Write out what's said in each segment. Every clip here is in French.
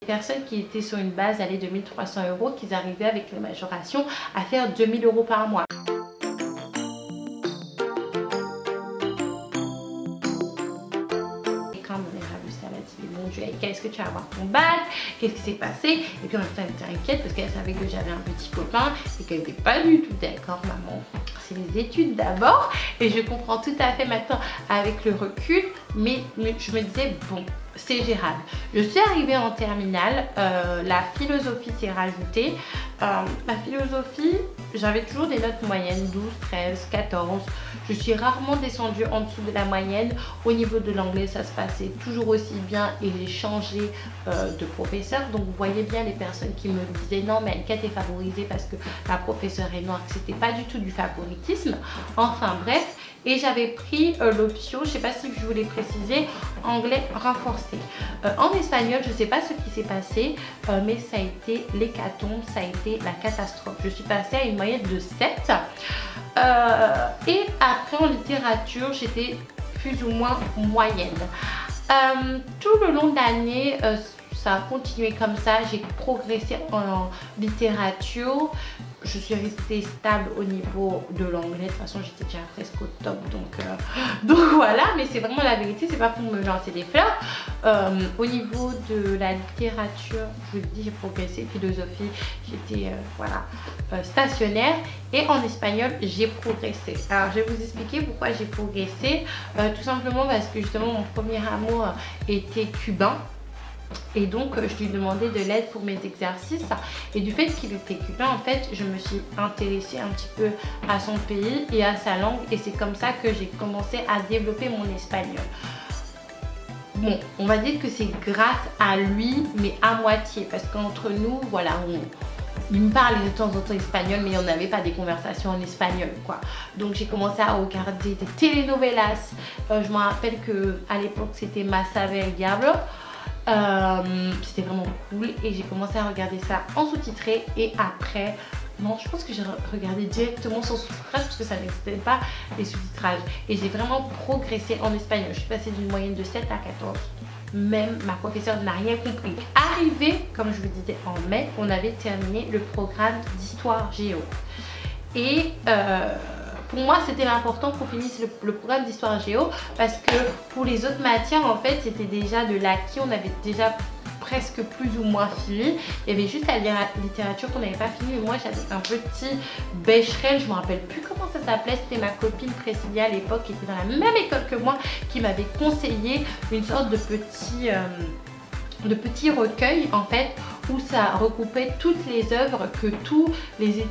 Personnes qui étaient sur une base allée de 1300 €, qu'ils arrivaient avec les majorations à faire 2000 € par mois. Et quand mon Erasmus, elle a dit mon Dieu, est-ce que tu vas avoir ton bac? Qu'est-ce qui s'est passé? Et puis en même temps elle était inquiète parce qu'elle savait que j'avais un petit copain et qu'elle n'était pas du tout d'accord. Maman, c'est les études d'abord, et je comprends tout à fait maintenant avec le recul, mais je me disais bon, c'est gérable. Je suis arrivée en terminale, la philosophie s'est rajoutée. Ma philosophie, j'avais toujours des notes moyennes, 12, 13, 14. Je suis rarement descendue en dessous de la moyenne. Au niveau de l'anglais, ça se passait toujours aussi bien et j'ai changé de professeur. Donc vous voyez bien les personnes qui me disaient non mais Annika t'es favorisée parce que la professeure est noire, que c'était pas du tout du favoritisme. Enfin bref, et j'avais pris l'option, je sais pas si je voulais préciser, anglais renforcé. En espagnol, je sais pas ce qui s'est passé, mais ça a été l'hécatombe, ça a été la catastrophe. Je suis passée à une moyenne de 7. Et après en littérature, j'étais plus ou moins moyenne. Tout le long de l'année, ça a continué comme ça, j'ai progressé en littérature. Je suis restée stable au niveau de l'anglais. De toute façon, j'étais déjà presque au top. Donc voilà, mais c'est vraiment la vérité. C'est pas pour me lancer des fleurs. Au niveau de la littérature, je vous dis, j'ai progressé. Philosophie, j'étais voilà, stationnaire. Et en espagnol, j'ai progressé. Alors, je vais vous expliquer pourquoi j'ai progressé. Tout simplement parce que justement, mon premier amour était cubain. Et donc je lui demandais de l'aide pour mes exercices, et du fait qu'il était cubain, en fait je me suis intéressée un petit peu à son pays et à sa langue, et c'est comme ça que j'ai commencé à développer mon espagnol. Bon, on va dire que c'est grâce à lui, mais à moitié, parce qu'entre nous, voilà, il me parlait de temps en temps espagnol, mais on n'avait pas des conversations en espagnol, quoi. Donc j'ai commencé à regarder des telenovelas. Je me rappelle que à l'époque c'était Masa del Diablo. C'était vraiment cool, et j'ai commencé à regarder ça en sous-titré. Et après, non, je pense que j'ai regardé directement sans sous-titrage parce que ça n'existait pas les sous-titrages, et j'ai vraiment progressé en espagnol. Je suis passée d'une moyenne de 7 à 14. Même ma professeure n'a rien compris. Arrivé, comme je vous disais, en mai, on avait terminé le programme d'histoire géo, et pour moi c'était important qu'on finisse le programme d'histoire géo, parce que pour les autres matières en fait c'était déjà de l'acquis, on avait déjà presque plus ou moins fini. Il y avait juste la littérature qu'on n'avait pas fini. Moi j'avais un petit Becherel, je me rappelle plus comment ça s'appelait, c'était ma copine Priscilla à l'époque qui était dans la même école que moi qui m'avait conseillé une sorte de petit recueil en fait, où ça recoupait toutes les œuvres que tous les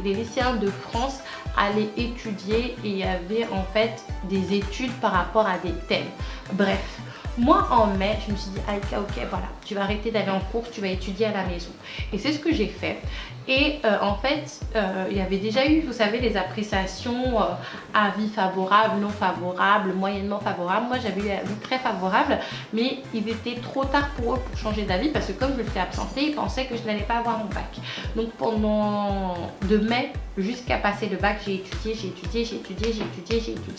lycéens de France allaient étudier, et il y avait en fait des études par rapport à des thèmes. Bref, moi en mai, je me suis dit Aïka, ok, voilà, tu vas arrêter d'aller en cours, tu vas étudier à la maison. Et c'est ce que j'ai fait. Et en fait, il y avait déjà eu, vous savez, les appréciations avis favorable, non favorable, moyennement favorable. Moi j'avais eu avis très favorable, mais il était trop tard pour eux pour changer d'avis, parce que comme je l'étais absentée, ils pensaient que je n'allais pas avoir mon bac. Donc pendant de mai jusqu'à passer le bac, j'ai étudié, j'ai étudié, j'ai étudié, j'ai étudié, j'ai étudié.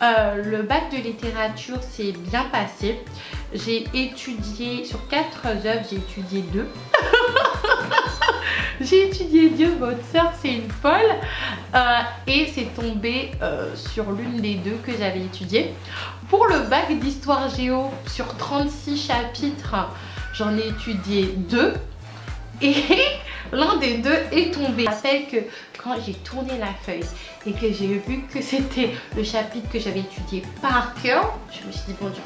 Le bac de littérature s'est bien passé. J'ai étudié sur 4 œuvres, j'ai étudié 2. J'ai étudié 2, votre soeur c'est une folle. Et c'est tombé sur l'une des 2 que j'avais étudié. Pour le bac d'histoire géo, sur 36 chapitres, j'en ai étudié 2. Et l'un des 2 est tombé. Je me rappelle que quand j'ai tourné la feuille et que j'ai vu que c'était le chapitre que j'avais étudié par cœur, je me suis dit bon Dieu,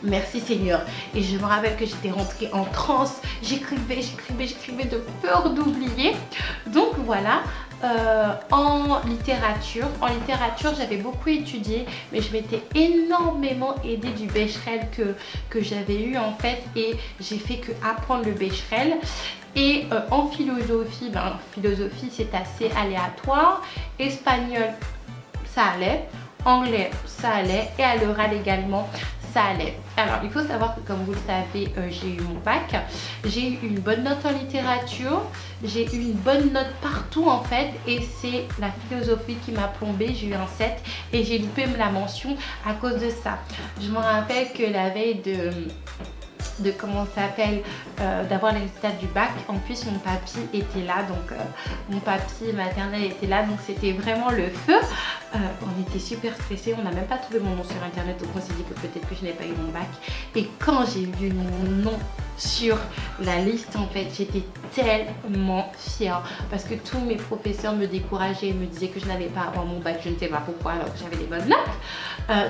merci Seigneur. Et je me rappelle que j'étais rentrée en transe, j'écrivais de peur d'oublier. Donc voilà. En littérature j'avais beaucoup étudié, mais je m'étais énormément aidée du Becherel que j'avais eu en fait, et j'ai fait que apprendre le Becherel. Et en philosophie, philosophie c'est assez aléatoire. Espagnol ça allait, anglais ça allait, et à l'oral également ça allait. Alors il faut savoir que comme vous le savez, j'ai eu mon bac, j'ai eu une bonne note en littérature, j'ai eu une bonne note partout en fait, et c'est la philosophie qui m'a plombée. J'ai eu un 7 et j'ai loupé la mention à cause de ça. Je me rappelle que la veille de comment ça s'appelle, d'avoir les résultats du bac. En plus mon papy était là, donc mon papy maternel était là, donc c'était vraiment le feu. On était super stressés, on n'a même pas trouvé mon nom sur internet, donc on s'est dit que peut-être que je n'ai pas eu mon bac. Et quand j'ai vu mon nom sur la liste, en fait, j'étais tellement fière parce que tous mes professeurs me décourageaient, me disaient que je n'avais pas à avoir mon bac, je ne sais pas pourquoi alors que j'avais des bonnes notes.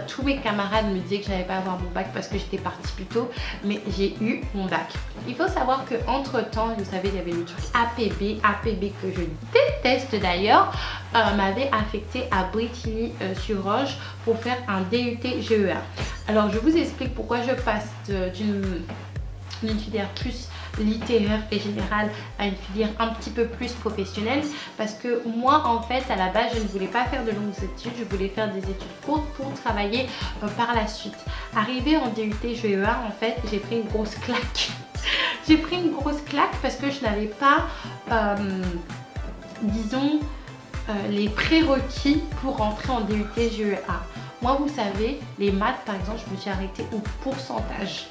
Tous mes camarades me disaient que je n'avais pas à avoir mon bac parce que j'étais partie plus tôt, mais j'ai eu mon bac. Il faut savoir que entre temps, vous savez, il y avait le truc APB que je déteste d'ailleurs, m'avait affecté à Bretigny-sur-Orge pour faire un DUT GEA. Alors je vous explique pourquoi je passe d'une filière plus littéraire et générale à une filière un petit peu plus professionnelle, parce que moi en fait à la base je ne voulais pas faire de longues études, je voulais faire des études courtes pour travailler par la suite. Arrivé en DUT GEA, en fait j'ai pris une grosse claque. J'ai pris une grosse claque parce que je n'avais pas disons les prérequis pour rentrer en DUT GEA. Moi, vous savez, les maths, par exemple, je me suis arrêtée au pourcentage.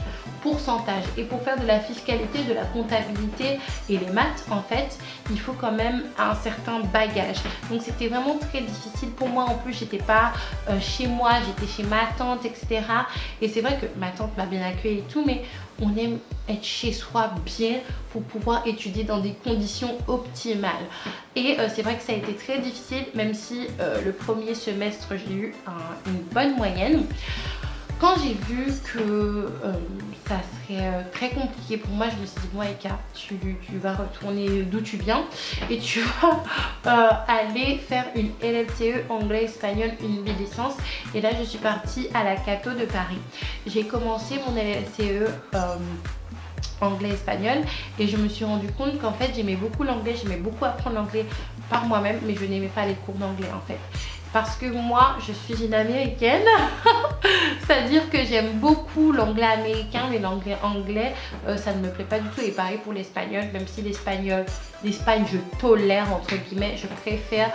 Et pour faire de la fiscalité, de la comptabilité et les maths, en fait, il faut quand même un certain bagage. Donc, c'était vraiment très difficile pour moi. En plus, j'étais pas chez moi, j'étais chez ma tante, etc. Et c'est vrai que ma tante m'a bien accueillie et tout, mais on aime être chez soi bien pour pouvoir étudier dans des conditions optimales. Et c'est vrai que ça a été très difficile, même si le premier semestre, j'ai eu une bonne moyenne. Quand j'ai vu que ça serait très compliqué pour moi, je me suis dit, bon Eka, tu vas retourner d'où tu viens et tu vas aller faire une LLCE anglais-espagnol, une bi-licence. Et là, je suis partie à la Cato de Paris. J'ai commencé mon LLCE anglais-espagnol et je me suis rendu compte qu'en fait, j'aimais beaucoup l'anglais, j'aimais beaucoup apprendre l'anglais par moi-même, mais je n'aimais pas les cours d'anglais en fait. Parce que moi, je suis une américaine, c'est-à-dire que j'aime beaucoup l'anglais américain, mais l'anglais anglais, ça ne me plaît pas du tout. Et pareil pour l'espagnol, même si l'Espagne, je tolère, entre guillemets, je préfère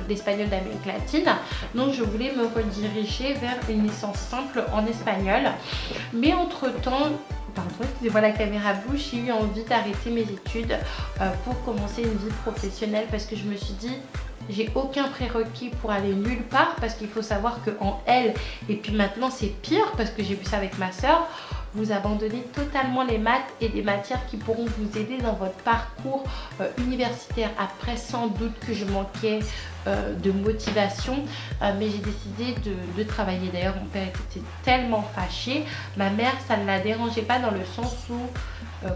l'espagnol d'Amérique latine. Donc, je voulais me rediriger vers une licence simple en espagnol. Mais entre-temps, pardon, excusez-moi, la caméra bouge, j'ai eu envie d'arrêter mes études pour commencer une vie professionnelle parce que je me suis dit, j'ai aucun prérequis pour aller nulle part, parce qu'il faut savoir qu'en L, et puis maintenant c'est pire parce que j'ai vu ça avec ma soeur, vous abandonnez totalement les maths et des matières qui pourront vous aider dans votre parcours universitaire. Après, sans doute que je manquais de motivation, mais j'ai décidé de travailler. D'ailleurs, mon père était tellement fâché. Ma mère, ça ne la dérangeait pas dans le sens où,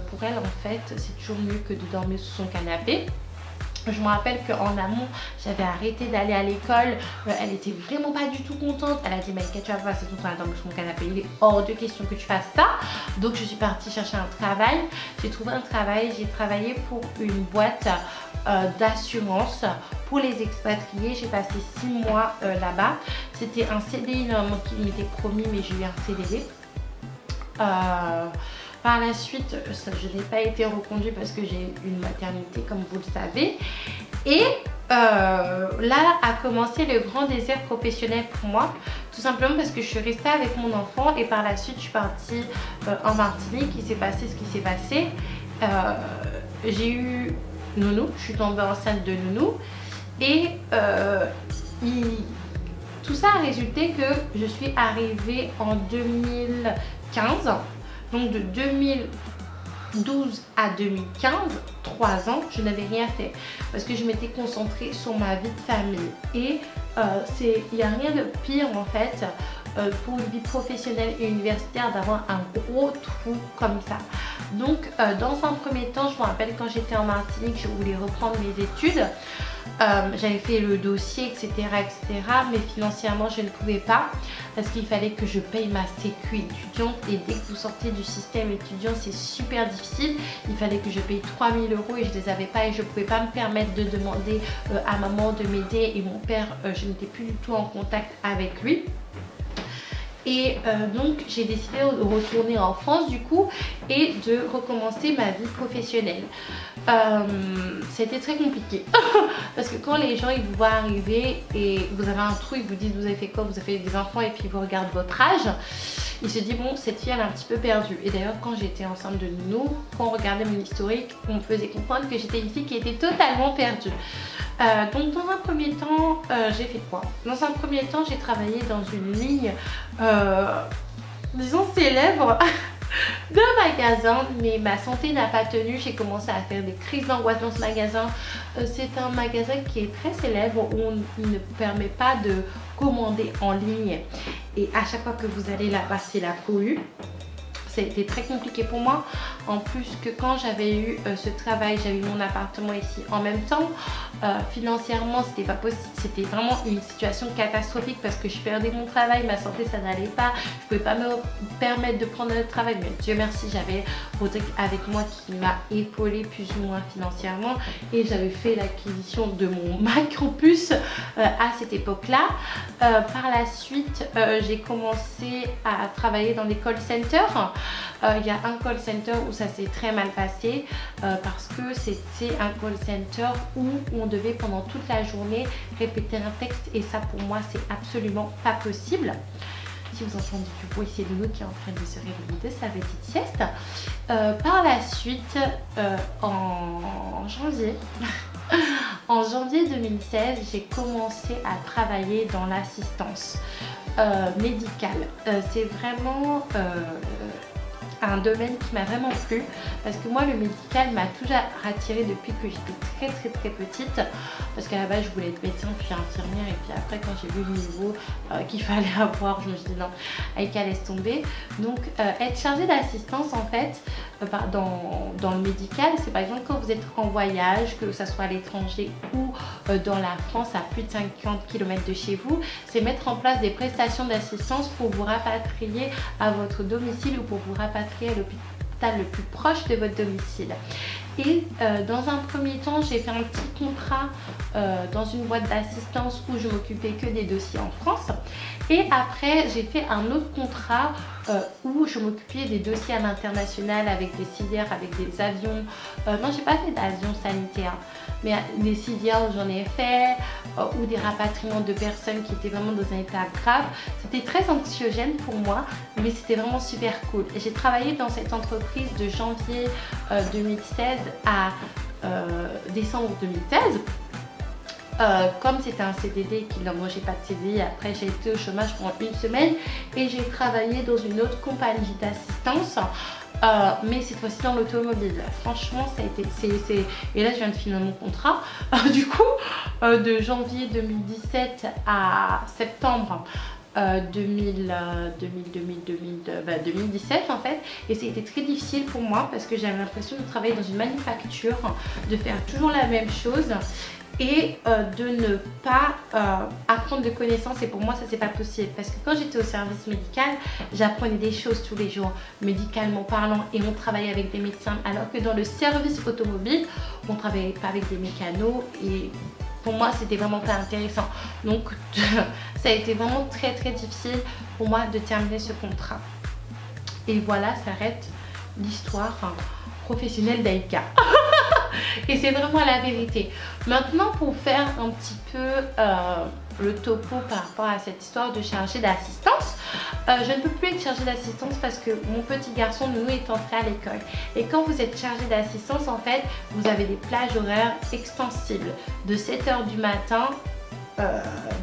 pour elle, en fait, c'est toujours mieux que de dormir sous son canapé. Je me rappelle qu'en amont, j'avais arrêté d'aller à l'école. Elle était vraiment pas du tout contente. Elle a dit, mais tu vas passer tout le temps à dormir sur mon canapé. Il est hors de question que tu fasses ça. Donc, je suis partie chercher un travail. J'ai trouvé un travail. J'ai travaillé pour une boîte d'assurance pour les expatriés. J'ai passé 6 mois là-bas. C'était un CDI normalement qui m'était promis, mais j'ai eu un CDD. Par la suite, je n'ai pas été reconduite parce que j'ai une maternité, comme vous le savez. Et là a commencé le grand désert professionnel pour moi. Tout simplement parce que je suis restée avec mon enfant et par la suite, je suis partie en Martinique. Il s'est passé ce qui s'est passé. J'ai eu Nounou, je suis tombée enceinte de Nounou. Et tout ça a résulté que je suis arrivée en 2015. Donc de 2012 à 2015, 3 ans, je n'avais rien fait parce que je m'étais concentrée sur ma vie de famille. Et il n'y a rien de pire en fait pour une vie professionnelle et universitaire d'avoir un gros trou comme ça. Donc dans un premier temps, je me rappelle quand j'étais en Martinique, je voulais reprendre mes études. J'avais fait le dossier, etc., mais financièrement je ne pouvais pas parce qu'il fallait que je paye ma sécu étudiante et dès que vous sortez du système étudiant c'est super difficile. Il fallait que je paye 3 000 € et je les avais pas et je ne pouvais pas me permettre de demander à maman de m'aider et mon père, je n'étais plus du tout en contact avec lui. Et donc j'ai décidé de retourner en France du coup et de recommencer ma vie professionnelle. C'était très compliqué parce que quand les gens ils vous voient arriver et vous avez un trou, ils vous disent vous avez fait quoi, vous avez fait des enfants et puis ils vous regardent votre âge, il se dit bon, cette fille elle est un petit peu perdue. Et d'ailleurs quand j'étais enceinte de nous, quand on regardait mon historique, on me faisait comprendre que j'étais une fille qui était totalement perdue. Donc dans un premier temps, j'ai fait quoi? Dans un premier temps, j'ai travaillé dans une ligne, disons célèbre, de magasin, mais ma santé n'a pas tenu. J'ai commencé à faire des crises d'angoisse dans ce magasin. C'est un magasin qui est très célèbre où il ne permet pas de commander en ligne. Et à chaque fois que vous allez là-bas, c'est la cohue. Ça a été très compliqué pour moi. En plus que quand j'avais eu ce travail, j'avais eu mon appartement ici en même temps. Financièrement, c'était pas possible. C'était vraiment une situation catastrophique parce que je perdais mon travail, ma santé ça n'allait pas. Je pouvais pas me permettre de prendre un autre travail. Mais Dieu merci, j'avais Rodrigue avec moi qui m'a épaulé plus ou moins financièrement. Et j'avais fait l'acquisition de mon Mac en plus à cette époque-là. Par la suite, j'ai commencé à travailler dans des call centers. Il y a un call center où ça s'est très mal passé parce que c'était un call center où on devait pendant toute la journée répéter un texte et ça pour moi c'est absolument pas possible. Si vous entendez du bruit, c'est Lulu qui est en train de se réveiller de sa petite sieste. Par la suite, en janvier, en janvier 2016, j'ai commencé à travailler dans l'assistance médicale. C'est vraiment un domaine qui m'a vraiment plu parce que moi le médical m'a toujours attirée depuis que j'étais très petite parce qu'à la base je voulais être médecin puis infirmière et puis après quand j'ai vu le niveau qu'il fallait avoir, je me suis dit non, Aïka laisse tomber. Donc être chargée d'assistance en fait dans le médical, c'est par exemple quand vous êtes en voyage, que ce soit à l'étranger ou dans la France à plus de 50 km de chez vous, c'est mettre en place des prestations d'assistance pour vous rapatrier à votre domicile ou pour vous rapatrier à l'hôpital le plus proche de votre domicile. Et dans un premier temps, j'ai fait un petit contrat dans une boîte d'assistance où je m'occupais que des dossiers en France. Et après, j'ai fait un autre contrat où je m'occupais des dossiers à l'international avec des civières, avec des avions. Non, j'ai pas fait d'avions sanitaires, mais des civières j'en ai fait, ou des rapatriements de personnes qui étaient vraiment dans un état grave. C'était très anxiogène pour moi, mais c'était vraiment super cool. Et j'ai travaillé dans cette entreprise de janvier 2016 à décembre 2016. Comme c'était un CDD et qu'il n'embauchait pas de CDI, après j'ai été au chômage pendant une semaine et j'ai travaillé dans une autre compagnie d'assistance. Mais cette fois-ci dans l'automobile. Franchement, ça a été... Et là, je viens de finir mon contrat. Du coup, de janvier 2017 à septembre 2017 en fait, et c'était très difficile pour moi parce que j'avais l'impression de travailler dans une manufacture, de faire toujours la même chose et de ne pas apprendre de connaissances. Et pour moi ça c'est pas possible parce que quand j'étais au service médical, j'apprenais des choses tous les jours médicalement parlant et on travaillait avec des médecins, alors que dans le service automobile on travaillait pas avec des mécanos et pour moi c'était vraiment pas intéressant. Donc ça a été vraiment très difficile pour moi de terminer ce contrat. Et voilà, s'arrête l'histoire professionnelle d'Aïka. Et c'est vraiment la vérité. Maintenant, pour faire un petit peu le topo par rapport à cette histoire de chargée d'assistance, je ne peux plus être chargée d'assistance parce que mon petit garçon nous est entré à l'école. Et quand vous êtes chargée d'assistance, en fait, vous avez des plages horaires extensibles de 7 h du matin.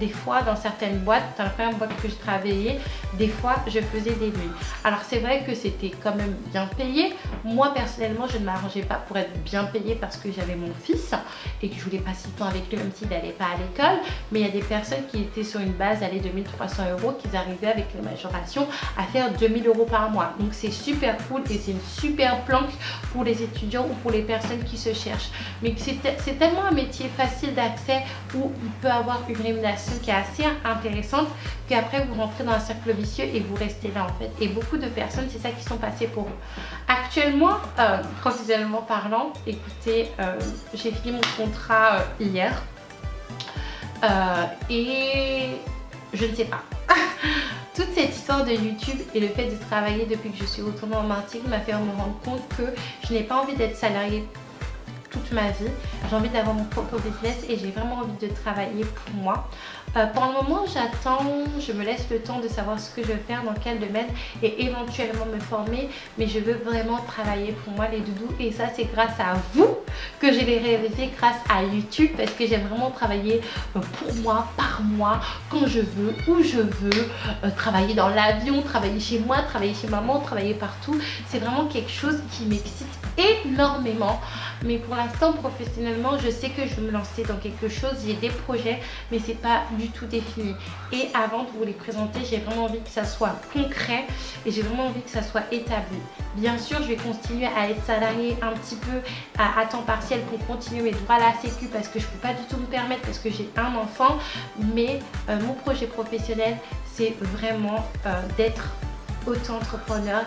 Des fois dans certaines boîtes, dans la première boîte que je travaillais, des fois je faisais des nuits. Alors c'est vrai que c'était quand même bien payé. Moi personnellement je ne m'arrangeais pas pour être bien payée parce que j'avais mon fils et que je voulais passer le temps avec lui même s'il n'allait pas à l'école. Mais il y a des personnes qui étaient sur une base allez 2300 €, qui arrivaient avec les majorations à faire 2000 € par mois. Donc c'est super cool et c'est une super planque pour les étudiants ou pour les personnes qui se cherchent. Mais c'est tellement un métier facile d'accès où il peut avoir une rémunération qui est assez intéressante qu'après vous rentrez dans un cercle vicieux et vous restez là en fait. Et beaucoup de personnes c'est ça qui sont passées pour eux. Actuellement, professionnellement parlant, écoutez, j'ai fini mon contrat hier et je ne sais pas. Toute cette histoire de YouTube et le fait de travailler depuis que je suis retournée en Martinique m'a fait me rendre compte que je n'ai pas envie d'être salariée toute ma vie. J'ai envie d'avoir mon propre business et j'ai vraiment envie de travailler pour moi. Pour le moment, j'attends, je me laisse le temps de savoir ce que je veux faire, dans quel domaine et éventuellement me former. Mais je veux vraiment travailler pour moi les doudous et ça c'est grâce à vous que je l'ai réalisé, grâce à YouTube, parce que j'aime vraiment travailler pour moi, par moi, quand je veux, où je veux, travailler dans l'avion, travailler chez moi, travailler chez maman, travailler partout. C'est vraiment quelque chose qui m'excite énormément. Mais pour l'instant, professionnellement, je sais que je veux me lancer dans quelque chose. J'ai des projets, mais c'est pas du tout défini. Et avant de vous les présenter, j'ai vraiment envie que ça soit concret et j'ai vraiment envie que ça soit établi. Bien sûr, je vais continuer à être salariée un petit peu à temps partiel pour continuer mes droits à la sécu parce que je peux pas du tout me permettre parce que j'ai un enfant. Mais mon projet professionnel, c'est vraiment d'être auto-entrepreneur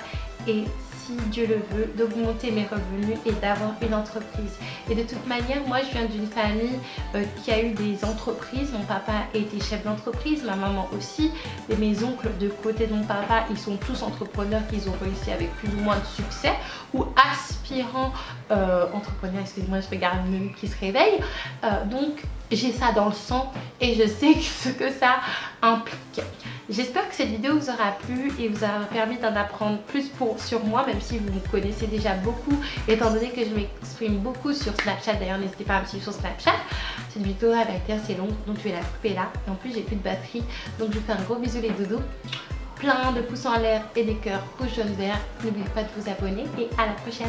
et si Dieu le veut, d'augmenter mes revenus et d'avoir une entreprise. Et de toute manière, moi je viens d'une famille qui a eu des entreprises. Mon papa était chef d'entreprise, ma maman aussi. Et mes oncles de côté de mon papa, ils sont tous entrepreneurs, qu'ils ont réussi avec plus ou moins de succès ou aspirants entrepreneurs. Excusez-moi, je regarde une qui se réveille. Donc j'ai ça dans le sang et je sais ce que ça implique. J'espère que cette vidéo vous aura plu et vous aura permis d'en apprendre plus sur moi, même si vous me connaissez déjà beaucoup, étant donné que je m'exprime beaucoup sur Snapchat. D'ailleurs, n'hésitez pas à me suivre sur Snapchat. Cette vidéo va être assez longue, donc je vais la couper là. Et en plus, j'ai plus de batterie, donc je vous fais un gros bisou les doudous. Plein de pouces en l'air et des cœurs rouge, jaune, vert. N'oubliez pas de vous abonner et à la prochaine.